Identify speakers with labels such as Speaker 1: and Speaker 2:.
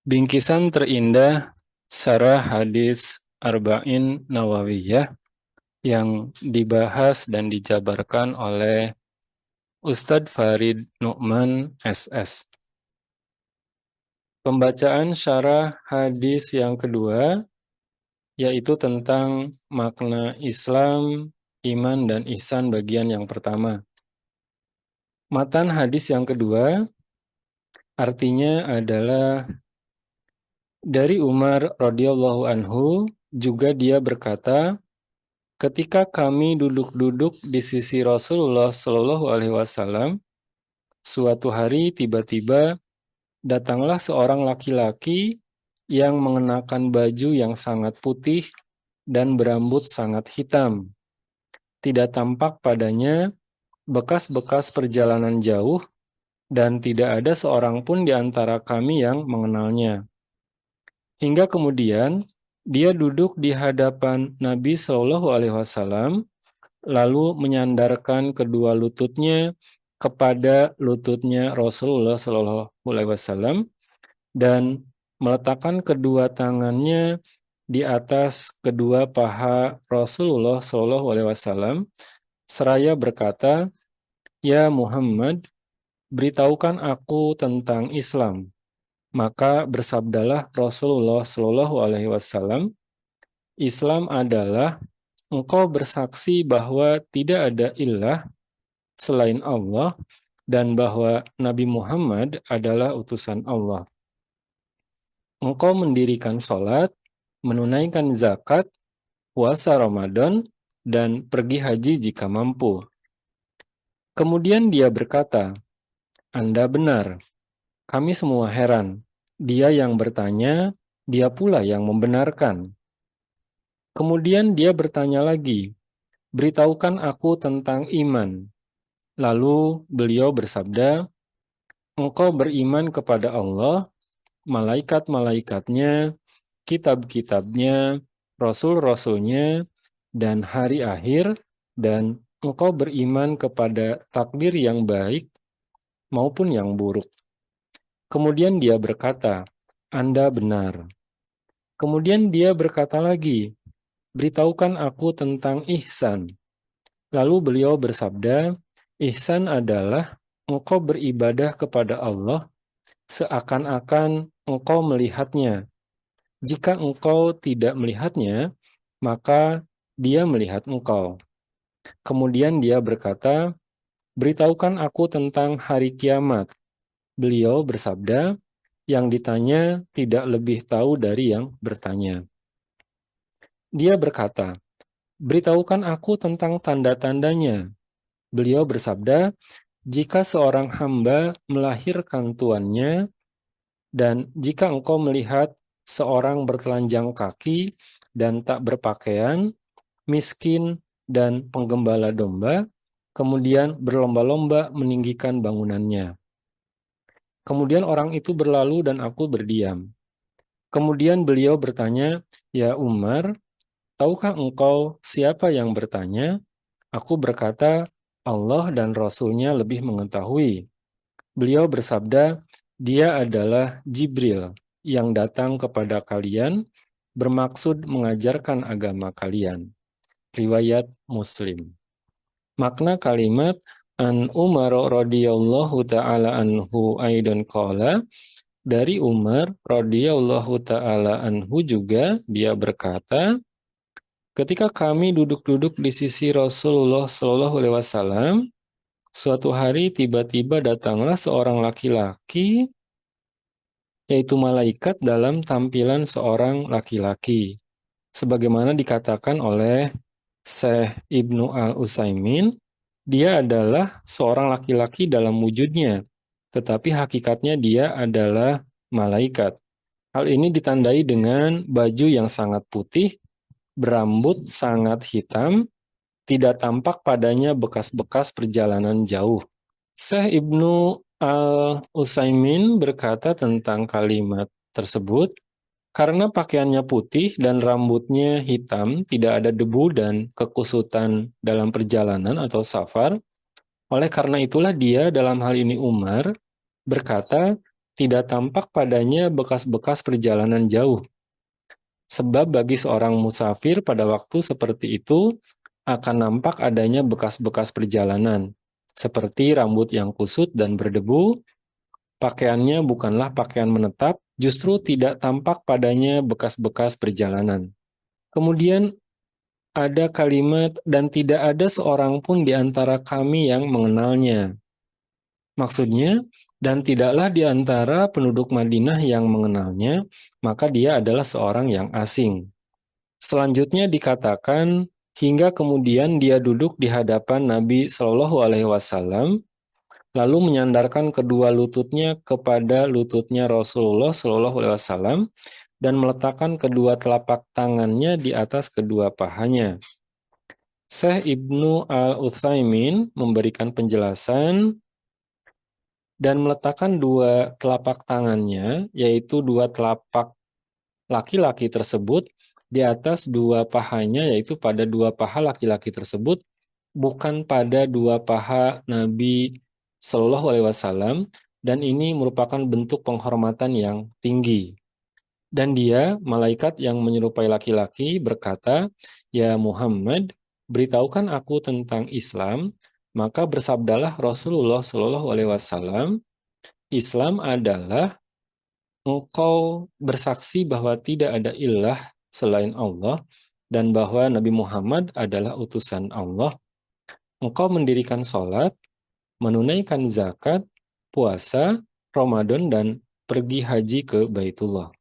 Speaker 1: Bingkisan terindah Syarah Hadis Arba'in Nawawiyah yang dibahas dan dijabarkan oleh Ustadz Farid Nu'man SS. Pembacaan syarah hadis yang kedua yaitu tentang makna Islam, iman, dan ihsan bagian yang pertama. Matan hadis yang kedua artinya adalah dari Umar radhiyallahu anhu, juga dia berkata, ketika kami duduk-duduk di sisi Rasulullah Shallallahu Alaihi Wasallam, suatu hari tiba-tiba datanglah seorang laki-laki yang mengenakan baju yang sangat putih dan berambut sangat hitam. Tidak tampak padanya bekas-bekas perjalanan jauh dan tidak ada seorang pun di antara kami yang mengenalnya. Hingga kemudian dia duduk di hadapan Nabi Shallallahu Alaihi Wasallam, lalu menyandarkan kedua lututnya kepada lututnya Rasulullah Shallallahu Alaihi Wasallam dan meletakkan kedua tangannya di atas kedua paha Rasulullah Shallallahu Alaihi Wasallam, seraya berkata, "Ya Muhammad, beritahukan aku tentang Islam." Maka bersabdalah Rasulullah Shallallahu Alaihi Wasallam, Islam adalah engkau bersaksi bahwa tidak ada ilah selain Allah dan bahwa Nabi Muhammad adalah utusan Allah. Engkau mendirikan sholat, menunaikan zakat, puasa Ramadan, dan pergi haji jika mampu. Kemudian dia berkata, Anda benar. Kami semua heran. Dia yang bertanya, dia pula yang membenarkan. Kemudian dia bertanya lagi, beritahukan aku tentang iman. Lalu beliau bersabda, engkau beriman kepada Allah, malaikat-malaikatnya, kitab-kitabnya, rasul-rasulnya, dan hari akhir, dan engkau beriman kepada takdir yang baik maupun yang buruk. Kemudian dia berkata, Anda benar. Kemudian dia berkata lagi, beritahukan aku tentang ihsan. Lalu beliau bersabda, ihsan adalah engkau beribadah kepada Allah seakan-akan engkau melihatnya. Jika engkau tidak melihatnya, maka dia melihat engkau. Kemudian dia berkata, beritahukan aku tentang hari kiamat. Beliau bersabda, yang ditanya tidak lebih tahu dari yang bertanya. Dia berkata, beritahukan aku tentang tanda-tandanya. Beliau bersabda, jika seorang hamba melahirkan tuannya, dan jika engkau melihat seorang bertelanjang kaki dan tak berpakaian, miskin dan penggembala domba, kemudian berlomba-lomba meninggikan bangunannya. Kemudian orang itu berlalu dan aku berdiam. Kemudian beliau bertanya, ya Umar, tahukah engkau siapa yang bertanya? Aku berkata, Allah dan Rasulnya lebih mengetahui. Beliau bersabda, dia adalah Jibril yang datang kepada kalian bermaksud mengajarkan agama kalian. Riwayat Muslim. Makna kalimat an Umar radhiyallahu taala anhu aidan qala, dari Umar radhiyallahu taala anhu juga dia berkata, ketika kami duduk-duduk di sisi Rasulullah Shallallahu alaihi wasallam, suatu hari tiba-tiba datanglah seorang laki-laki, yaitu malaikat dalam tampilan seorang laki-laki. Sebagaimana dikatakan oleh Syekh Ibnu Al-Utsaimin, dia adalah seorang laki-laki dalam wujudnya, tetapi hakikatnya dia adalah malaikat. Hal ini ditandai dengan baju yang sangat putih, berambut sangat hitam, tidak tampak padanya bekas-bekas perjalanan jauh. Syekh Ibnu Al-Utsaimin berkata tentang kalimat tersebut, karena pakaiannya putih dan rambutnya hitam, tidak ada debu dan kekusutan dalam perjalanan atau safar. Oleh karena itulah dia, dalam hal ini Umar, berkata, tidak tampak padanya bekas-bekas perjalanan jauh. Sebab bagi seorang musafir pada waktu seperti itu, akan nampak adanya bekas-bekas perjalanan, seperti rambut yang kusut dan berdebu. Pakaiannya bukanlah pakaian menetap, justru tidak tampak padanya bekas-bekas perjalanan. Kemudian ada kalimat, dan tidak ada seorang pun di antara kami yang mengenalnya. Maksudnya, dan tidaklah di antara penduduk Madinah yang mengenalnya, maka dia adalah seorang yang asing. Selanjutnya dikatakan, hingga kemudian dia duduk di hadapan Nabi Shallallahu Alaihi Wasallam, lalu menyandarkan kedua lututnya kepada lututnya Rasulullah Shallallahu Alaihi Wasallam dan meletakkan kedua telapak tangannya di atas kedua pahanya. Syekh Ibnu Al-Utsaimin memberikan penjelasan dan meletakkan dua telapak tangannya, yaitu dua telapak laki-laki tersebut di atas dua pahanya, yaitu pada dua paha laki-laki tersebut, bukan pada dua paha Nabi Shallallahu Alaihi Wasallam, dan ini merupakan bentuk penghormatan yang tinggi. Dan dia, malaikat yang menyerupai laki-laki, berkata, "Ya Muhammad, beritahukan aku tentang Islam." Maka bersabdalah Rasulullah Shallallahu Alaihi Wasallam, Islam adalah engkau bersaksi bahwa tidak ada ilah selain Allah dan bahwa Nabi Muhammad adalah utusan Allah. Engkau mendirikan sholat, menunaikan zakat, puasa, Ramadan, dan pergi haji ke Baitullah.